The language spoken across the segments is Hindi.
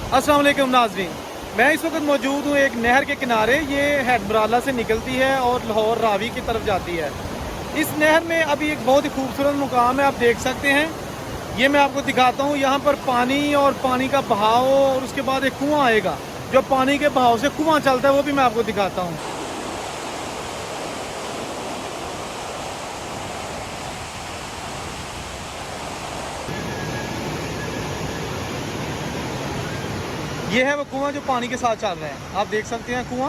अस्सलाम वालेकुम नाज़रीन, मैं इस वक्त मौजूद हूँ एक नहर के किनारे। ये हैदबराला से निकलती है और लाहौर रावी की तरफ जाती है। इस नहर में अभी एक बहुत ही खूबसूरत मुकाम है, आप देख सकते हैं। ये मैं आपको दिखाता हूँ। यहाँ पर पानी और पानी का बहाव और उसके बाद एक कुआं आएगा, जो पानी के बहाव से कुआं चलता है, वो भी मैं आपको दिखाता हूँ। ये है वो कुआं जो पानी के साथ चल रहा है, आप देख सकते हैं कुआं।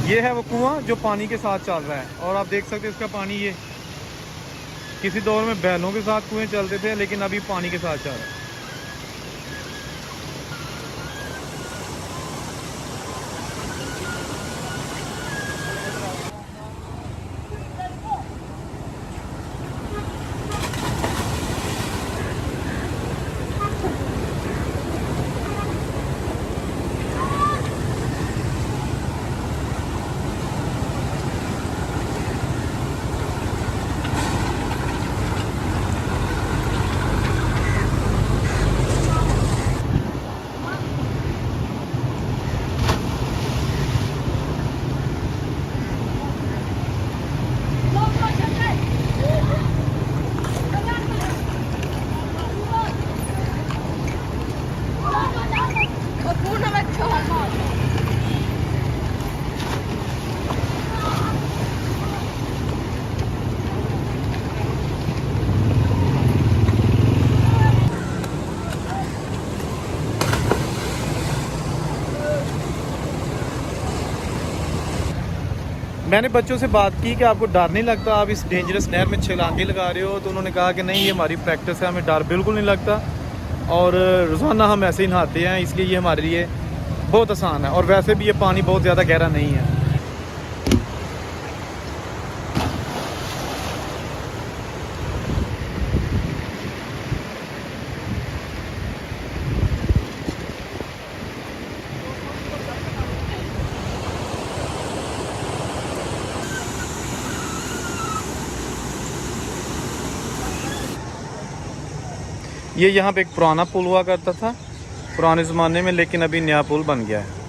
ये है वो कुआं जो पानी के साथ चल रहा है और आप देख सकते हैं इसका पानी। ये किसी दौर में बैलों के साथ कुएं चलते थे, लेकिन अभी पानी के साथ चल रहा है। मैंने बच्चों से बात की कि आपको डर नहीं लगता, आप इस डेंजरस नहर में छलांगे लगा रहे हो? तो उन्होंने कहा कि नहीं, ये हमारी प्रैक्टिस है, हमें डर बिल्कुल नहीं लगता और रोज़ाना हम ऐसे ही नहाते हैं, इसलिए ये हमारे लिए बहुत आसान है। और वैसे भी ये पानी बहुत ज़्यादा गहरा नहीं है। ये यहाँ पे एक पुराना पुल हुआ करता था पुराने ज़माने में, लेकिन अभी नया पुल बन गया है।